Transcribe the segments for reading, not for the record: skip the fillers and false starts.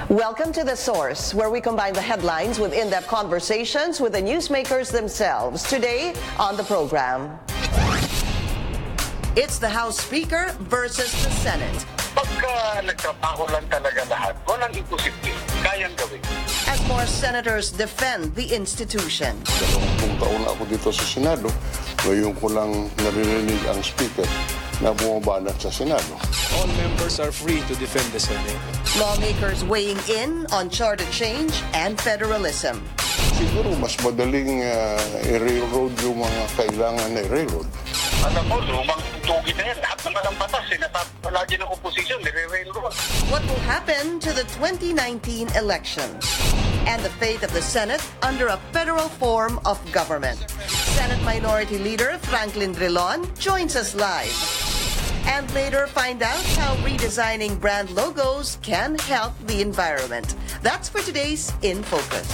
Welcome to The Source, where we combine the headlines with in-depth conversations with the newsmakers themselves. Today on the program, it's the House Speaker versus the Senate. Pagka nagtrabaho lang talaga lahat, walang imposible. Kayang gawin. As more senators defend the institution. 20 taon na ako dito sa Senado. Ngayon ko lang naririnig ang Speaker na bumabanat sa Senado. All members are free to defend the Senate. Lawmakers weighing in on charter change and federalism. Siguro mas madaling i-railroad yung mga kailangan na i-railroad. Alam mo, lumang tugi na yan. Lahat naman ang batas. Palagi ng oposisyon, nire-railroad. What will happen to the 2019 elections? And the fate of the Senate under a federal form of government. Senate Minority Leader Franklin Drilon joins us live. And later find out how redesigning brand logos can help the environment. That's for today's In Focus.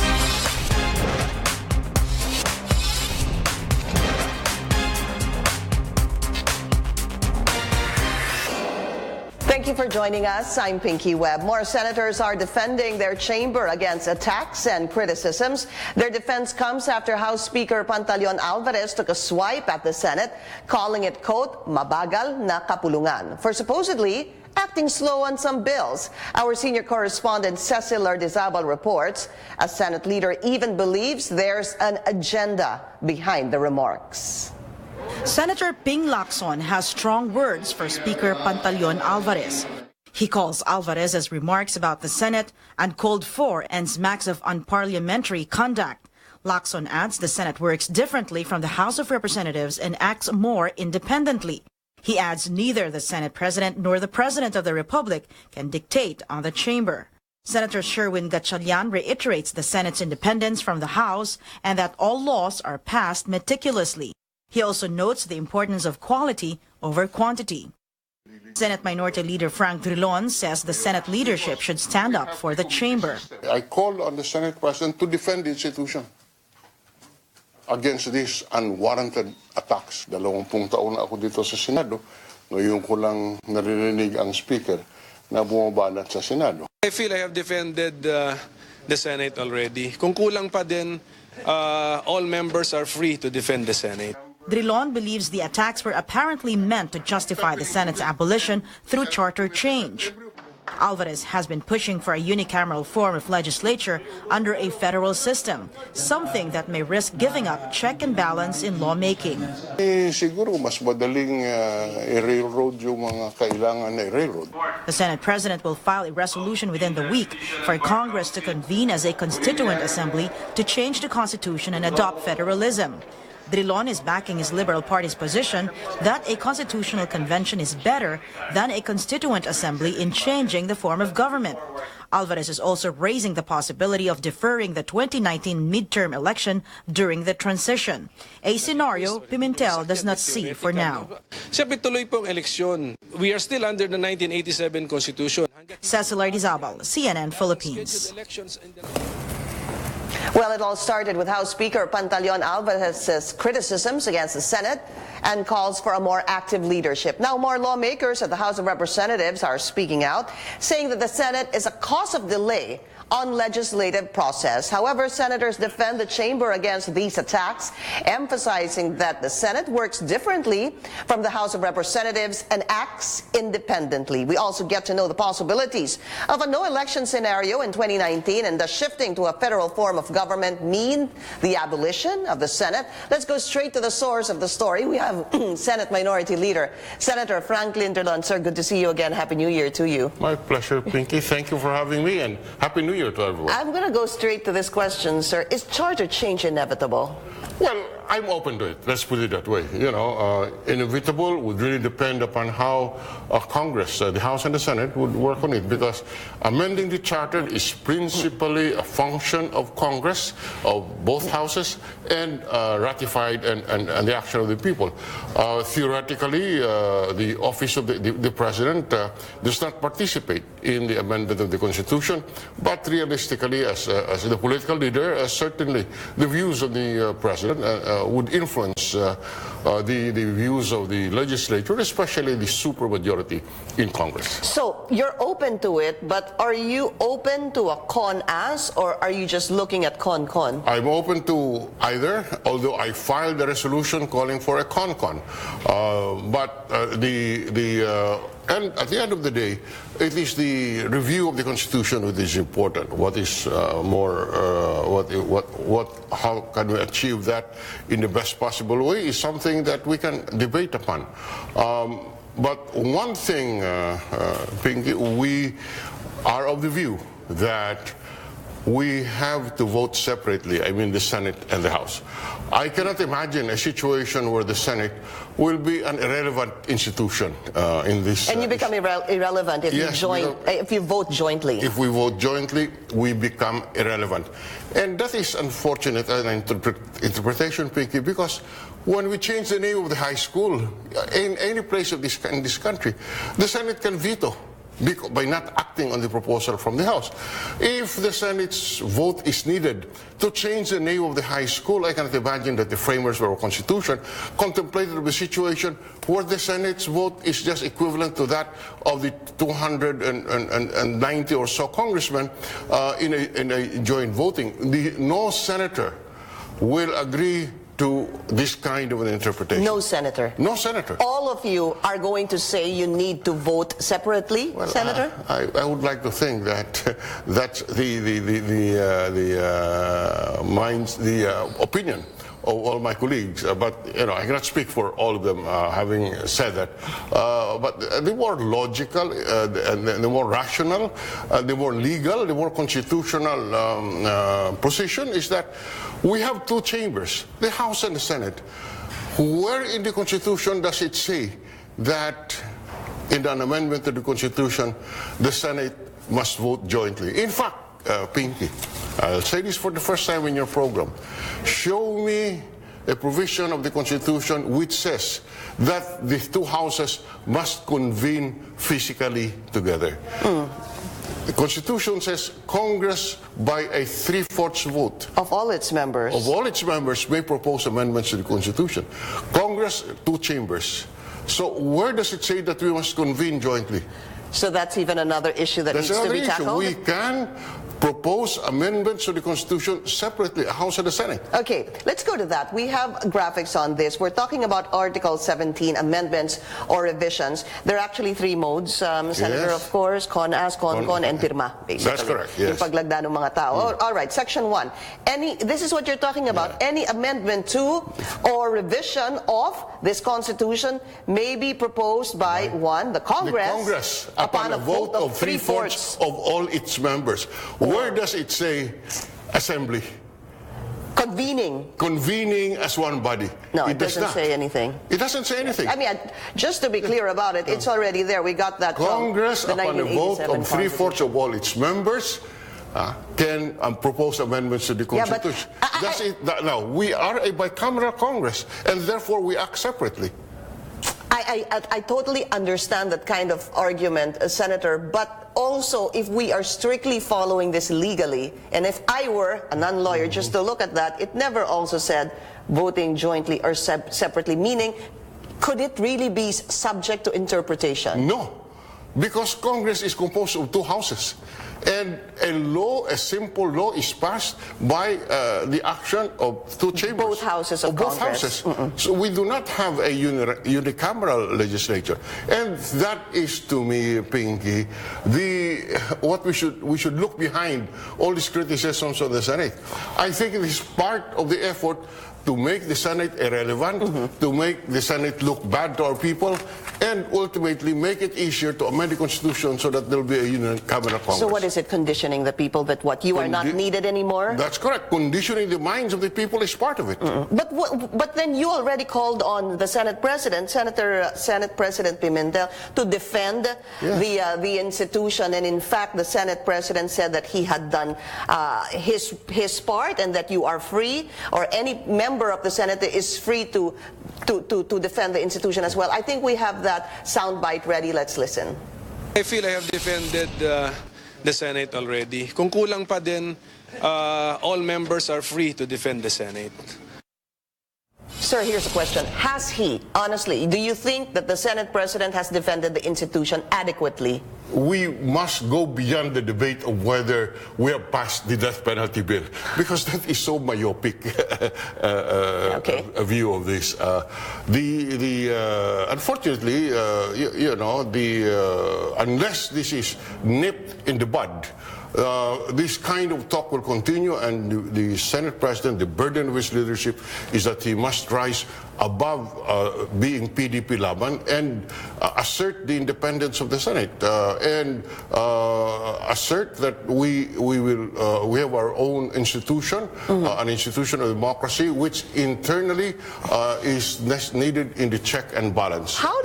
Thank you for joining us. I'm Pinky Webb. More senators are defending their chamber against attacks and criticisms. Their defense comes after House Speaker Pantaleon Alvarez took a swipe at the Senate, calling it, quote, mabagal na kapulungan, for supposedly acting slow on some bills. Our senior correspondent Cecil Lardizabal reports a Senate leader even believes there's an agenda behind the remarks. Senator Ping Lacson has strong words for Speaker Pantaleon Alvarez. He calls Alvarez's remarks about the Senate uncalled for and smacks of unparliamentary conduct. Lacson adds the Senate works differently from the House of Representatives and acts more independently. He adds neither the Senate President nor the President of the Republic can dictate on the chamber. Senator Sherwin Gatchalian reiterates the Senate's independence from the House and that all laws are passed meticulously. He also notes the importance of quality over quantity. Senate Minority Leader Frank Drilon says the Senate leadership should stand up for the chamber. I call on the Senate President to defend the institution against these unwarranted attacks. 20 taon na ako dito sa Senado. Ngayon ko lang naririnig ang Speaker na bumabanat sa Senado. I feel I have defended the Senate already. Kung kulang pa din, all members are free to defend the Senate. Drilon believes the attacks were apparently meant to justify the Senate's abolition through charter change. Alvarez has been pushing for a unicameral form of legislature under a federal system, something that may risk giving up check and balance in lawmaking. Siguro mas madaling i-railroad yung mga kailangan na i-railroad. The Senate President will file a resolution within the week for Congress to convene as a constituent assembly to change the Constitution and adopt federalism. Drilon is backing his Liberal Party's position that a constitutional convention is better than a constituent assembly in changing the form of government. Alvarez is also raising the possibility of deferring the 2019 midterm election during the transition, a scenario Pimentel does not see for now. Siyempre tuloy pong eleksyon. We are still under the 1987 Constitution. Cecil Lardizabal, CNN Philippines. Well, it all started with House Speaker Pantaleon Alvarez's criticisms against the Senate and calls for a more active leadership. Now, more lawmakers at the House of Representatives are speaking out, saying that the Senate is a cause of delay on legislative process. However, senators defend the chamber against these attacks, emphasizing that the Senate works differently from the House of Representatives and acts independently. We also get to know the possibilities of a no-election scenario in 2019, and does shifting to a federal form of government mean the abolition of the Senate? Let's go straight to the source of the story. We have Senate Minority Leader, Senator Franklin Drilon. Sir, good to see you again. Happy New Year to you. My pleasure, Pinky. Thank you for having me, and Happy New Year to everyone. I'm going to go straight to this question, sir. Is charter change inevitable? Well, I'm open to it. Let's put it that way. You know, inevitable would really depend upon how Congress, the House and the Senate, would work on it, because amending the charter is principally a function of Congress, of both houses, and ratified and the action of the people. Theoretically, the office of the President does not participate in the amendment of the Constitution, but realistically, as the political leader, certainly the views of the President would influence the views of the legislature, especially the supermajority in Congress. So you're open to it, but are you open to a con-as, or are you just looking at con-con? I'm open to either, although I filed a resolution calling for a con-con. And at the end of the day, it is the review of the Constitution which is important. What is how can we achieve that in the best possible way is something that we can debate upon. But one thing, Pinky, we are of the view that we have to vote separately, I mean the Senate and the House. I cannot imagine a situation where the Senate will be an irrelevant institution in this. And you become irrelevant if, yes, if you vote jointly. If we vote jointly, we become irrelevant. And that is unfortunate an interpretation, Pinky, because when we change the name of the high school in any place of in this country, the Senate can veto by not acting on the proposal from the House. If the Senate's vote is needed to change the name of the high school, I cannot imagine that the framers of our Constitution contemplated a situation where the Senate's vote is just equivalent to that of the 290 or so congressmen in a joint voting. No senator will agree to this kind of an interpretation. No senator. No senator. All of you are going to say you need to vote separately, well, Senator? I would like to think that that's the opinion of all my colleagues, but you know, I cannot speak for all of them having said that. But the more logical, and the more rational, the more legal, the more constitutional position is that we have two chambers, the House and the Senate. Where in the Constitution does it say that in an amendment to the Constitution, the Senate must vote jointly? In fact, Pinky, I'll say this for the first time in your program. Show me a provision of the Constitution which says that the two houses must convene physically together. The Constitution says Congress, by a 3/4 vote of all its members, may propose amendments to the Constitution. Congress, two chambers. So where does it say that we must convene jointly? So that's even another issue that needs to be tackled? We can propose amendments to the Constitution separately, House and the Senate. Okay, let's go to that. We have graphics on this. We're talking about Article 17 amendments or revisions. There are actually three modes, Senator, Yes. of course, con-as, con-con, and pirma, basically. That's correct, yes. Yung paglagda ng mga tao. All right, Section 1. This is what you're talking about. Yeah. Any amendment to or revision of this Constitution may be proposed by, one, the Congress, The Congress, upon a vote of 3/4 of all its members. Where does it say assembly? Convening as one body. No, it does doesn't not say anything. It doesn't say anything. I mean, just to be clear about it, it's already there. We got that Congress, from the upon a vote 1987 of 3/4 of all its members, can propose amendments to the Yeah, but Constitution. Now, we are a bicameral Congress, and therefore we act separately. I totally understand that kind of argument, Senator, but also if we are strictly following this legally, and if I were a non-lawyer just to look at that, it never also said voting jointly or separately, meaning could it really be subject to interpretation? No, because Congress is composed of two houses. And a simple law is passed by the action of two chambers. Both houses of both Congress. houses. So we do not have a unicameral legislature. And that is, to me, Pinky, what we should look behind all these criticisms of the Senate. I think it is part of the effort to make the Senate irrelevant, to make the Senate look bad to our people, and ultimately make it easier to amend the Constitution so that there will be a unicameral Congress. So what is it, conditioning the people that what, you are not needed anymore? That's correct. Conditioning the minds of the people is part of it. But then you already called on the Senate President, Senate President Pimentel, to defend the institution, and in fact the Senate President said that he had done his part and that you are free, or any member of the Senate is free to defend the institution as well. I think we have that soundbite ready. Let's listen. I feel I have defended the Senate already. Kung kulang pa din, all members are free to defend the Senate. Sir, here's a question. Has he, honestly, do you think that the Senate President has defended the institution adequately? We must go beyond the debate of whether we have passed the death penalty bill, because that is so myopic a view of this. Unfortunately, unless this is nipped in the bud, this kind of talk will continue, and the Senate President, the burden of his leadership is that he must rise above being PDP Laban and assert the independence of the Senate and assert that we have our own institution, an institution of democracy, which internally is needed in the check and balance. How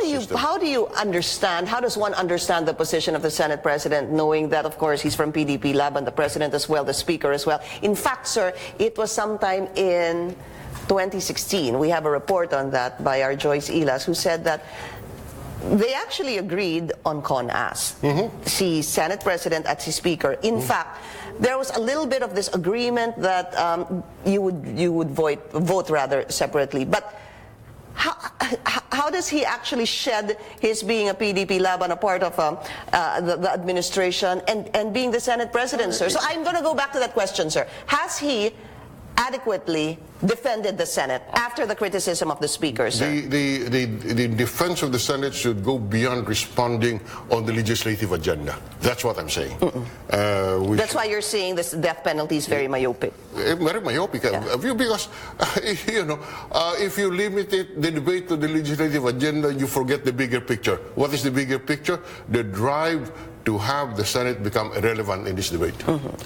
do you understand? How does one understand the position of the Senate President, knowing that, of course, he's from PDP Laban, the President as well, the Speaker as well? In fact, sir, it was sometime in 2016. We have a report on that by our Joyce Ilas, who said that they actually agreed on CONAS. Si Senate President at si Speaker. In fact, there was a little bit of this agreement that you would vote rather separately. But how does he actually shed his being a PDP Laban, a part of the administration, and being the Senate President, sir? So I'm going to go back to that question, sir. Has he adequately defended the Senate after the criticism of the Speaker, sir? The defense of the Senate should go beyond responding on the legislative agenda. That's what I'm saying. That's why you're saying this death penalty is very myopic. Very myopic view, because if you limit the debate to the legislative agenda, you forget the bigger picture. What is the bigger picture? The drive to have the Senate become irrelevant in this debate.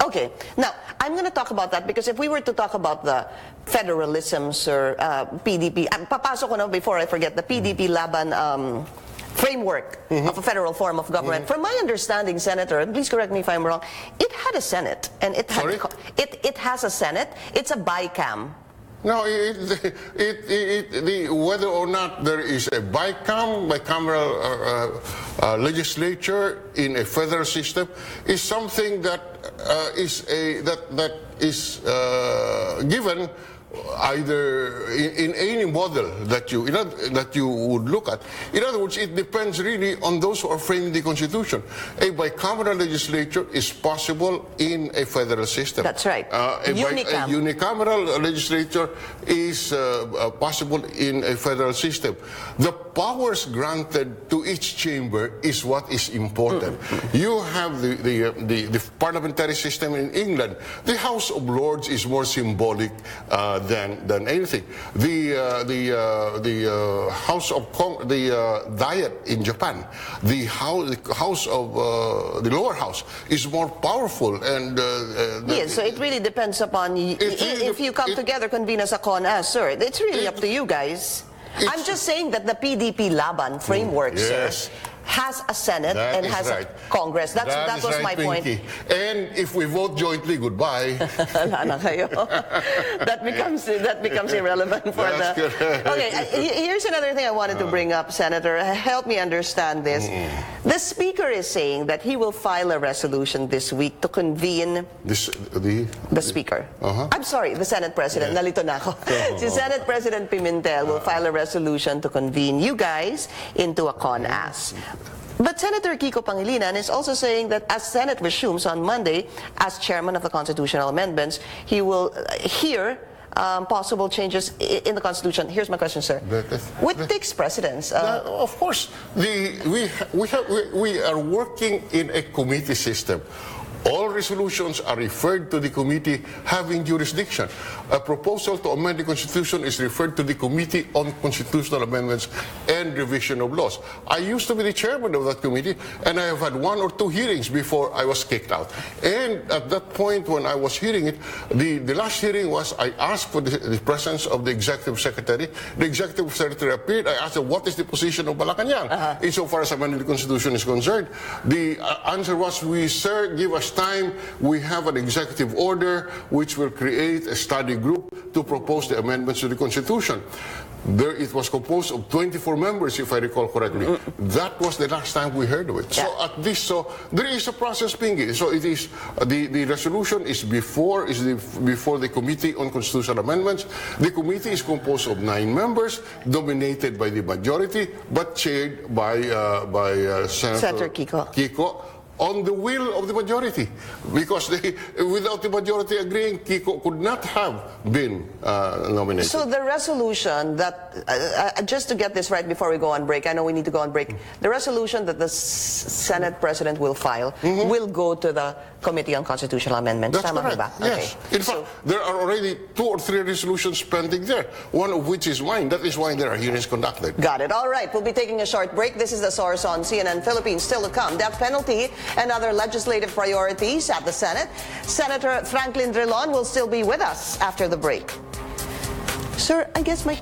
Okay. Now, I'm going to talk about that, because if we were to talk about the federalism, sir, PDP, papasok ko na before I forget, the PDP Laban framework of a federal form of government. From my understanding, Senator, and please correct me if I'm wrong, it had a Senate, and it has a Senate. It's a BICAM. No, whether or not there is a bicameral legislature in a federal system is something that is given either in any model that you would look at. In other words, it depends really on those who are framing the Constitution. A bicameral legislature is possible in a federal system. That's right. A unicameral legislature is possible in a federal system. The powers granted to each chamber is what is important. You have the parliamentary system in England. The House of Lords is more symbolic than anything. The House of the Diet in Japan, the House of the lower house is more powerful, and yes. So it really depends upon if you come together, convene as a CONAS, sir. It's really up to you guys. I'm just saying that the PDP Laban framework, sir, has a Senate and has a Congress. That was my point. And if we vote jointly, goodbye. that becomes irrelevant for Okay, here's another thing I wanted to bring up, Senator. Help me understand this. The Speaker is saying that he will file a resolution this week to convene the Speaker. I'm sorry, the Senate President. Nalito na ako. Si Senate President Pimentel will file a resolution to convene you guys into a CONAS. But Senator Kiko Pangilinan is also saying that as Senate resumes on Monday, as chairman of the Constitutional Amendments, he will hear possible changes in the Constitution. Here's my question, sir. What takes precedence? Of course, we are working in a committee system. All resolutions are referred to the committee having jurisdiction. A proposal to amend the Constitution is referred to the Committee on Constitutional Amendments and Revision of Laws. I used to be the chairman of that committee, and I have had 1 or 2 hearings before I was kicked out. And at that point, when I was hearing it, the last hearing was, I asked for the presence of the Executive Secretary. The Executive Secretary appeared. I asked him, what is the position of Malacanang insofar as amending the Constitution is concerned? The answer was, sir, give us time. We have an executive order which will create a study group to propose the amendments to the Constitution. There, it was composed of 24 members, if I recall correctly. That was the last time we heard of it. Yeah. So at this, so there is a process, Pinky. So it is the resolution is before the Committee on Constitutional Amendments. The committee is composed of 9 members, dominated by the majority, but chaired by Senator Kiko. On the will of the majority, because without the majority agreeing, Kiko could not have been nominated. So the resolution that, just to get this right before we go on break, I know we need to go on break, the resolution that the Senate President will file will go to the Committee on Constitutional Amendments. That's Tama correct. ba? Yes. Okay. In fact, there are already 2 or 3 resolutions pending there, one of which is mine. That is why there are hearings conducted. Got it. All right. We'll be taking a short break. This is The Source on CNN Philippines. Still to come, death penalty and other legislative priorities at the Senate. Senator Franklin Drilon will still be with us after the break. Sir, I guess my...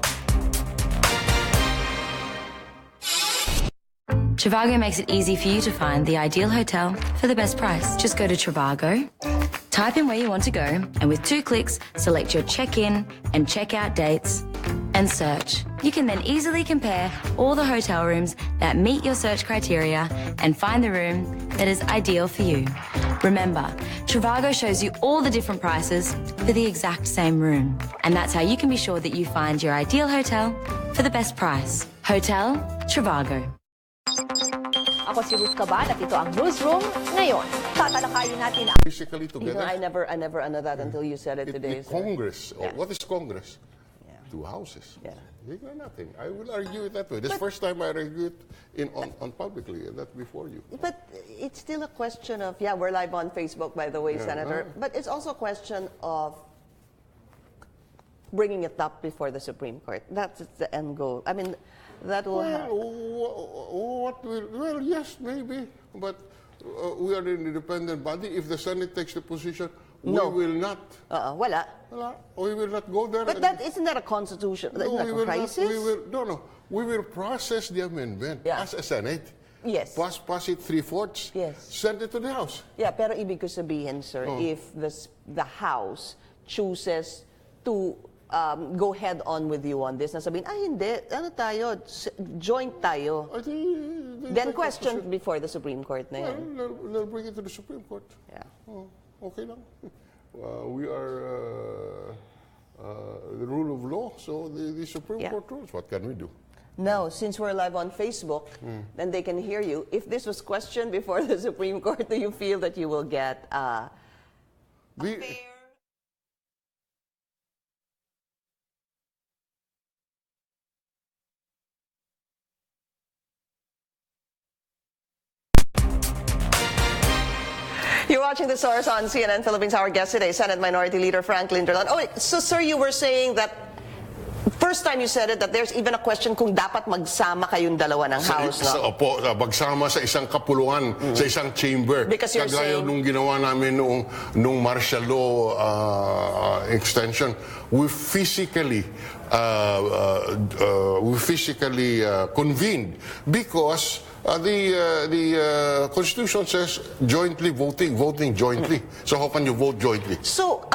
Trivago makes it easy for you to find the ideal hotel for the best price. Just go to Trivago, type in where you want to go, and with 2 clicks, select your check-in and check-out dates and search. You can then easily compare all the hotel rooms that meet your search criteria and find the room that is ideal for you. Remember, Trivago shows you all the different prices for the exact same room. And that's how you can be sure that you find your ideal hotel for the best price. Hotel Trivago. Ako si Ruth Caban at ito ang Newsroom. Ngayon, tatalakayin natin ang... Physically You know, together. I never under that until you said it today. The sir. Congress. Yeah. What is Congress? Yeah. 2 houses. Yeah. They got nothing. I will argue it that way. This first time I argue it on publicly, and that before you. But it's still a question of, yeah, we're live on Facebook, by the way, Senator. But it's also a question of bringing it up before the Supreme Court. That's the end goal. I mean, that will Well, yes, maybe, but we are an independent body. If the Senate takes the position, No. we will not. Wala. We will not go there. But that isn't that a constitution? Isn't that a crisis? We will process the amendment as a Senate. Yes. Pass it 3/4. Yes. Send it to the House. Yeah, pero ibig ko sabihin, sir, if the House chooses to go head on with you on this, na sabihin, hindi, ano tayo, joint tayo. Then question before the Supreme Court na yan. Well, they'll bring it to the Supreme Court. Yeah. Okay lang. We are the rule of law, so the Supreme Court rules. What can we do? Now, since we're live on Facebook, then they can hear you. If this was questioned before the Supreme Court, do you feel that you will get a fair... You're watching The Source on CNN Philippines. Our guest today, Senate Minority Leader Franklin Drilon. Oh, wait, so sir, you were saying that first time you said it, that there's even a question kung dapat magsama kayong dalawa ng House, no? Magsama sa isang kapulungan, sa isang chamber. Because you're Kagaya saying- nung ginawa namin nung martial law extension, we physically convened because the Constitution says voting jointly. So how can you vote jointly? So,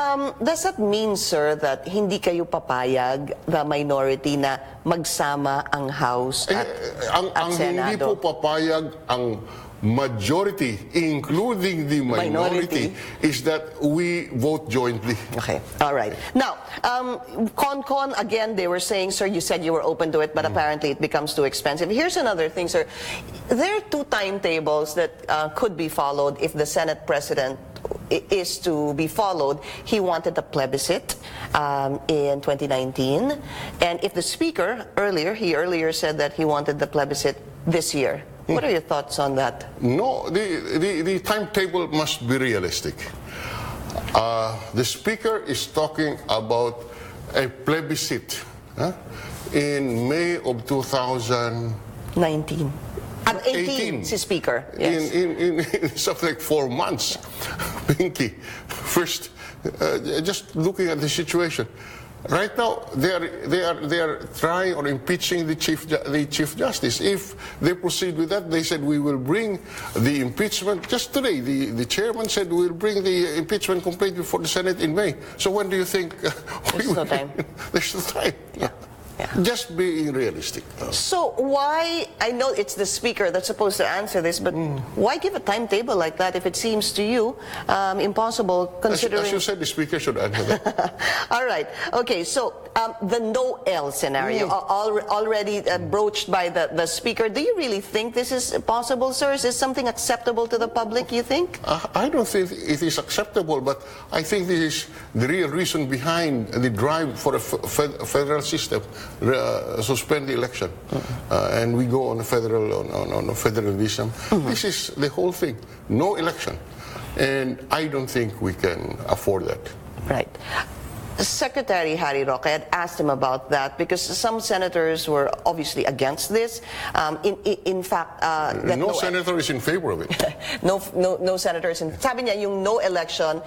does that mean, sir, that hindi kayo papayag, the minority, na magsama ang House at ang hindi Senado? po papayag ang majority, including the minority, is that we vote jointly. Okay, all right. Now, CONCON, again, they were saying, sir, you said you were open to it, but apparently it becomes too expensive. Here's another thing, sir. There are 2 timetables that could be followed if the Senate President is to be followed. He wanted a plebiscite in 2019. And if the Speaker earlier said that he wanted the plebiscite this year. What are your thoughts on that? No, the timetable must be realistic. The Speaker is talking about a plebiscite in May of 19. At 18, si Speaker. Yes. In something like 4 months. Pinky, first, just looking at the situation. Right now, they are trying or impeaching the Chief Justice. If they proceed with that, they said we will bring the impeachment. Just today, the chairman said we will bring the impeachment complaint before the Senate in May. So when do you think? There's no time. There's no time. Yeah. Just being realistic. So why, I know it's the speaker that's supposed to answer this, but why give a timetable like that if it seems to you impossible considering... As you said, the speaker should answer that. All right. Okay, so the no-L scenario already broached by the speaker. Do you really think this is possible, sir? Is this something acceptable to the public, you think? I don't think it is acceptable, but I think this is the real reason behind the drive for a federal system. Suspend the election, and we go on a federalism. This is the whole thing. No election, and I don't think we can afford that. Right. Secretary Harry Roque, I had asked him about that because some senators were obviously against this. In fact, that no senator is in favor of it. no senators. Sabi niya, yung no election,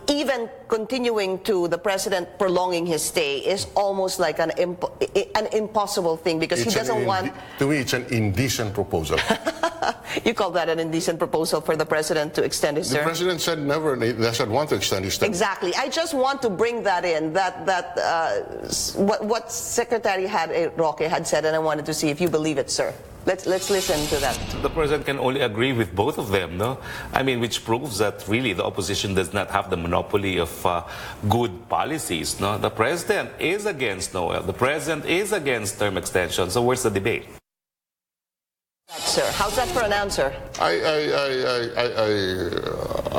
even continuing to the president prolonging his stay is almost like an impossible thing because he doesn't want... To me, it's an indecent proposal. You call that an indecent proposal for the president to extend his term? The president said never doesn't want to extend his term. Exactly. I just want to bring that in, what Secretary Roque had said, and I wanted to see if you believe it, sir. Let's listen to that. The president can only agree with both of them, no? I mean, which proves that really the opposition does not have the monopoly of good policies, no? The president is against Noel. The president is against term extension. So where's the debate? Sir, how's that for an answer? I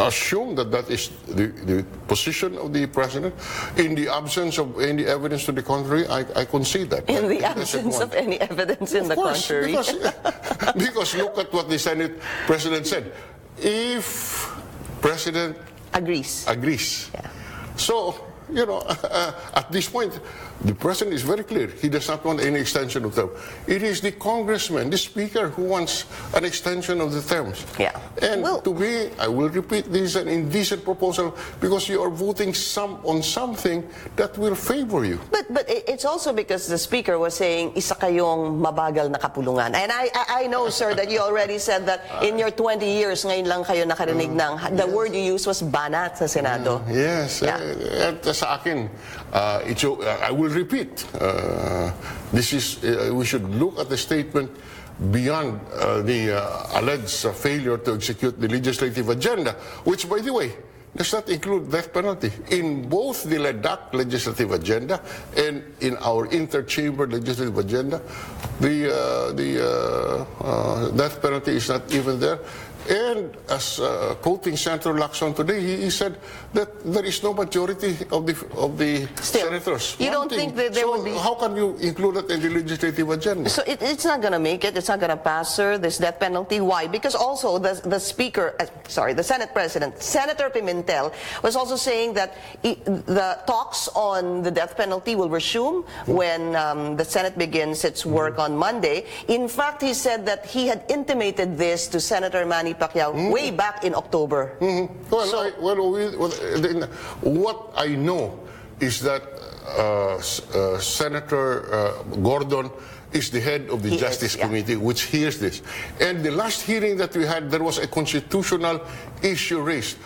assume that is the position of the president. In the absence of any evidence to the contrary, I concede that. In the absence of any evidence in the contrary? Because look at what the Senate president said. If president agrees. Yeah. So, you know, at this point, the president is very clear. He does not want any extension of term. It is the congressman, the speaker, who wants an extension of the terms. Yeah. And to me, I will repeat, this is an indecent proposal because you are voting on something that will favor you. But it's also because the speaker was saying, isa kayong mabagal na kapulungan. And I know, sir, that you already said that in your 20 years, ngayon lang kayo nakarinig ng, the word you used was banat sa Senado. Yes. At sa akin, I will repeat, this is, we should look at the statement beyond the alleged failure to execute the legislative agenda, which, by the way, does not include death penalty. In both the LEDAC legislative agenda and in our interchamber legislative agenda, the death penalty is not even there. And as quoting Senator Lacson today, he said that there is no majority of the senators. You don't think that there will be... How can you include that in the legislative agenda? So it's not going to make it. It's not going to pass, sir, this death penalty. Why? Because also the speaker, the Senate President, Senator Pimentel, was also saying that the talks on the death penalty will resume when the Senate begins its work on Monday. In fact, he said that he had intimated this to Senator Manny Pacquiao way back in October. What I know is that Senator Gordon is the head of the Justice Committee, which hears this. And the last hearing that we had, there was a constitutional issue raised.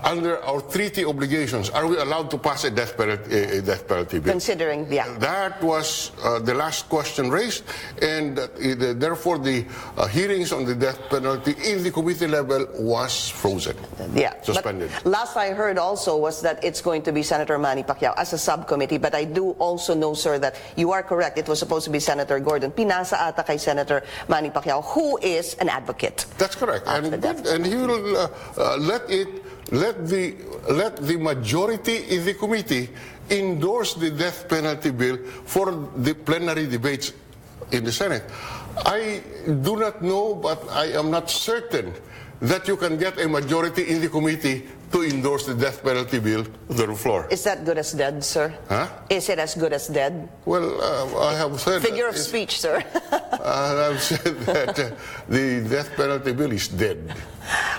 Under our treaty obligations, are we allowed to pass a death penalty bill? Considering, That was the last question raised, and therefore the hearings on the death penalty in the committee level was frozen. Suspended. But last I heard also was that it's going to be Senator Manny Pacquiao as a subcommittee, but I do also know, sir, that you are correct. It was supposed to be Senator Gordon. Pinasa ata kay Senator Manny Pacquiao, who is an advocate. That's correct. And he will let the majority in the committee endorse the death penalty bill for the plenary debates in the Senate. I do not know, but I am not certain that you can get a majority in the committee to endorse the death penalty bill to the floor. Is that good as dead, sir? Huh? Is it as good as dead? Well, I have said... Figure of speech, sir. I've said that the death penalty bill is dead.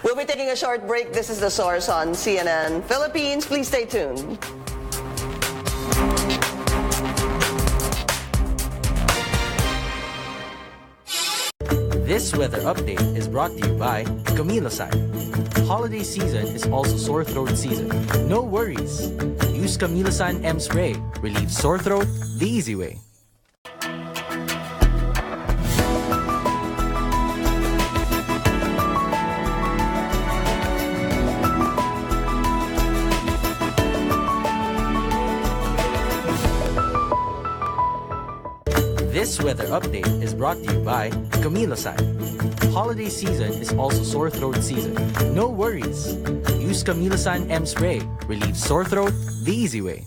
We'll be taking a short break. This is The Source on CNN Philippines. Please stay tuned. This weather update is brought to you by Camilo-San. Holiday season is also sore throat season. No worries. Use Camilo-San M Spray. Relieve sore throat the easy way. This weather update is brought to you by Camilo-San. Holiday season is also sore throat season. No worries. Use Camilo-San M Spray. Relieve sore throat the easy way.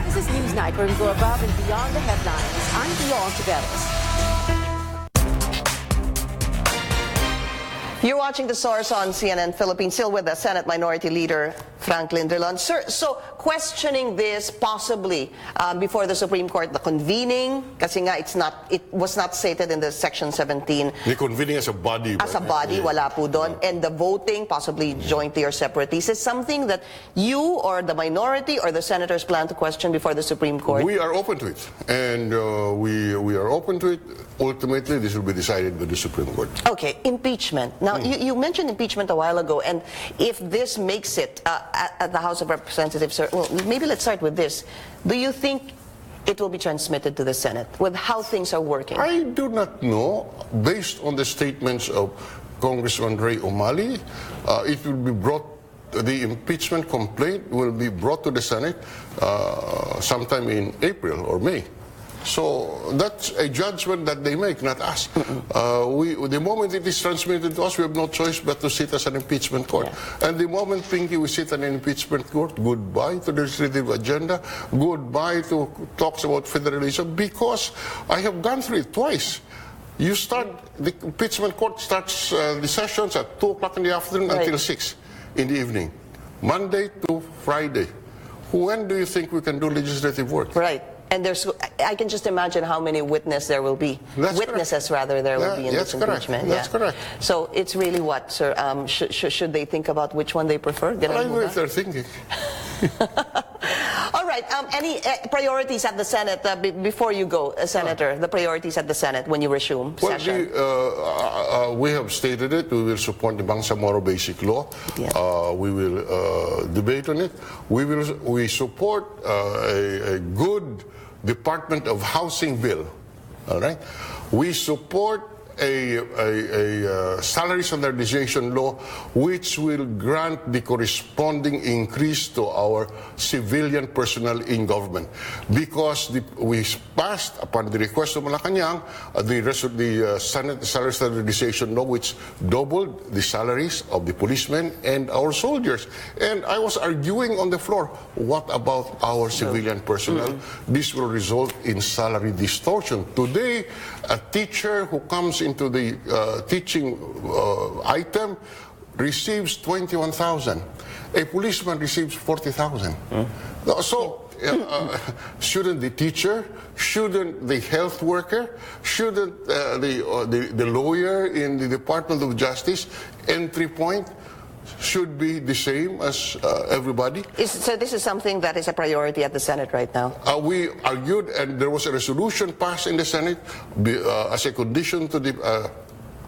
This is Newsnight, where we go above and beyond the headlines. I'm Dion Tiveros. You're watching The Source on CNN Philippines, still with the Senate Minority Leader Franklin Drilon. Sir, so questioning this possibly before the Supreme Court, the convening, kasi nga it was not stated in the Section 17. The convening as a body. As a body, wala po doon. And the voting, possibly jointly or separately, is something that you or the minority or the senators plan to question before the Supreme Court? We are open to it. And we are open to it. Ultimately, this will be decided by the Supreme Court. Okay, impeachment. Now, you mentioned impeachment a while ago, and if this makes it at the House of Representatives, well, maybe let's start with this. Do you think it will be transmitted to the Senate with how things are working? I do not know. Based on the statements of Congressman Ray O'Malley, it will be brought, the impeachment complaint will be brought to the Senate sometime in April or May. So that's a judgment that they make, not us. The moment it is transmitted to us, we have no choice but to sit as an impeachment court. Yeah. And the moment, Pinky, we sit an impeachment court, goodbye to the legislative agenda, goodbye to talks about federalism, because I have gone through it twice. You start, the impeachment court starts the sessions at 2 o'clock in the afternoon until 6 in the evening, Monday to Friday. When do you think we can do legislative work? Right. And I can just imagine how many witnesses there will be. There will be in this impeachment. That's correct. So it's really what, sir? Should they think about which one they prefer? I know if they're thinking. All right. Any priorities at the Senate before you go, Senator? The priorities at the Senate when you resume session. We have stated it. We will support the Bangsamoro Basic Law. Yeah. We will debate on it. We support a good Department of Housing bill. All right. We support a salary standardization law which will grant the corresponding increase to our civilian personnel in government, because we passed, upon the request of Malacanang, the Senate salary standardization law which doubled the salaries of the policemen and our soldiers. And I was arguing on the floor, what about our civilian personnel? This will result in salary distortion. Today, a teacher who comes into the teaching item receives 21,000. A policeman receives 40,000. So shouldn't the teacher, shouldn't the health worker, shouldn't the lawyer in the Department of Justice entry point should be the same as everybody? So this is something that is a priority at the Senate right now? We argued, and there was a resolution passed in the Senate as a condition to the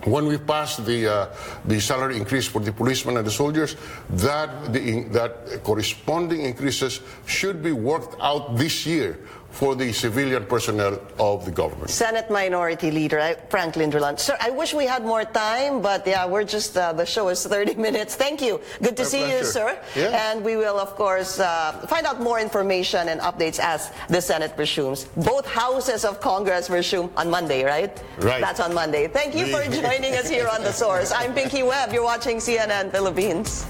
when we passed the salary increase for the policemen and the soldiers, that corresponding increases should be worked out this year for the civilian personnel of the government. Senate Minority Leader Franklin Drilon. Sir, I wish we had more time, but yeah, we're just, the show is 30 minutes. Thank you. Good to see you, sir. Yeah. And we will, of course, find out more information and updates as the Senate resumes. Both houses of Congress resume on Monday, right? Right. That's on Monday. Thank you for joining us here on The Source. I'm Pinky Webb. You're watching CNN Philippines.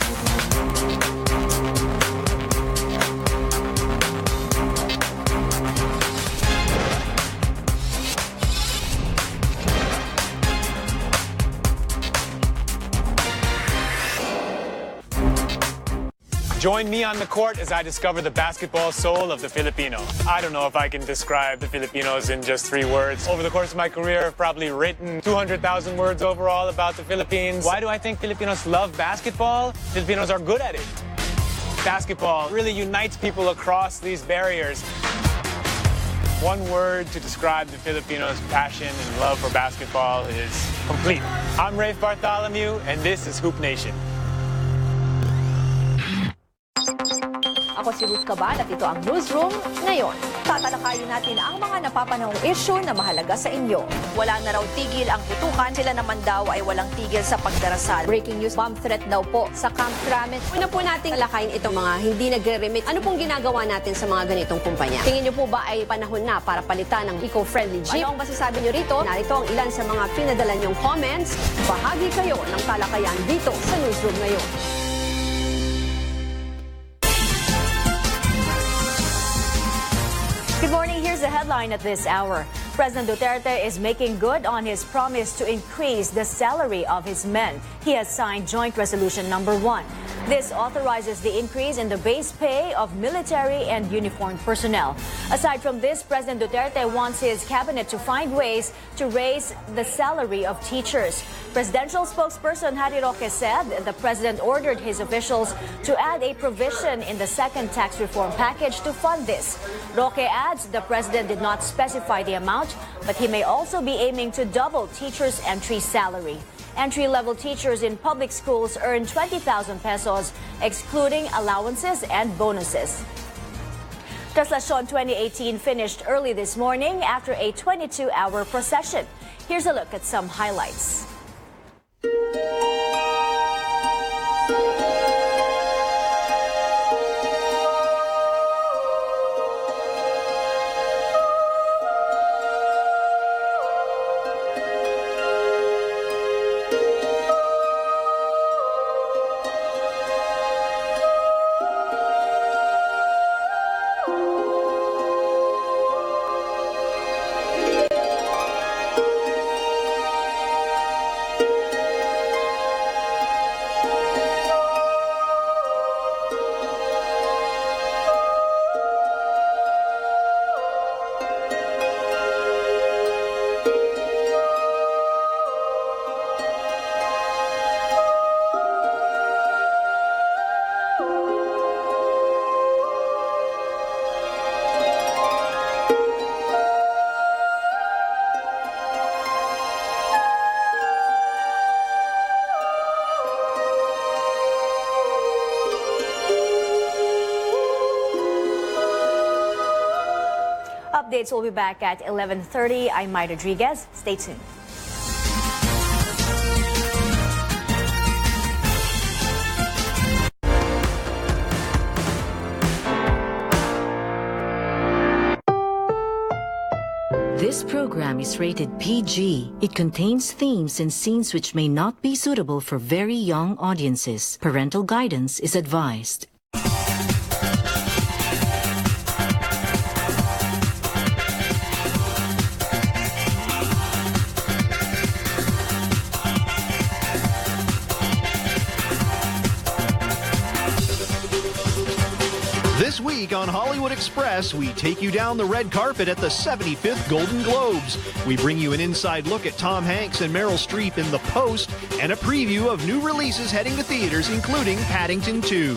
Join me on the court as I discover the basketball soul of the Filipino. I don't know if I can describe the Filipinos in just 3 words. Over the course of my career, I've probably written 200,000 words overall about the Philippines. Why do I think Filipinos love basketball? Filipinos are good at it. Basketball really unites people across these barriers. One word to describe the Filipinos' passion and love for basketball is complete. I'm Rafe Bartholomew, and this is Hoop Nation. Ako si Ruth Caban at ito ang Newsroom ngayon. Tatalakayin natin ang mga napapanahong issue na mahalaga sa inyo. Wala na raw tigil ang putukan, sila naman daw ay walang tigil sa pagdarasal. Breaking news, bomb threat daw po sa Camp Crame. Una po nating talakayin itong mga hindi nagre-remit. Ano pong ginagawa natin sa mga ganitong kumpanya? Tingin niyo po ba ay panahon na para palitan ng eco-friendly jeep? Ano ang masasabi niyo rito? Narito ang ilan sa mga pinadala niyong comments. Bahagi kayo ng talakayan dito sa Newsroom ngayon. Good morning. Here's the headline at this hour. President Duterte is making good on his promise to increase the salary of his men. He has signed Joint Resolution Number 1. This authorizes the increase in the base pay of military and uniformed personnel. Aside from this, President Duterte wants his cabinet to find ways to raise the salary of teachers. Presidential spokesperson Harry Roque said the president ordered his officials to add a provision in the second tax reform package to fund this. Roque adds the president did not specify the amount, but he may also be aiming to double teachers' entry salary. Entry-level teachers in public schools earn 20,000 pesos, excluding allowances and bonuses. Traslasyon 2018 finished early this morning after a 22-hour procession. Here's a look at some highlights. Updates will be back at 11:30. I'm Mai Rodriguez. Stay tuned. This program is rated PG. It contains themes and scenes which may not be suitable for very young audiences. Parental guidance is advised. This week on Hollywood Express, we take you down the red carpet at the 75th Golden Globes. We bring you an inside look at Tom Hanks and Meryl Streep in The Post and a preview of new releases heading to theaters, including Paddington 2.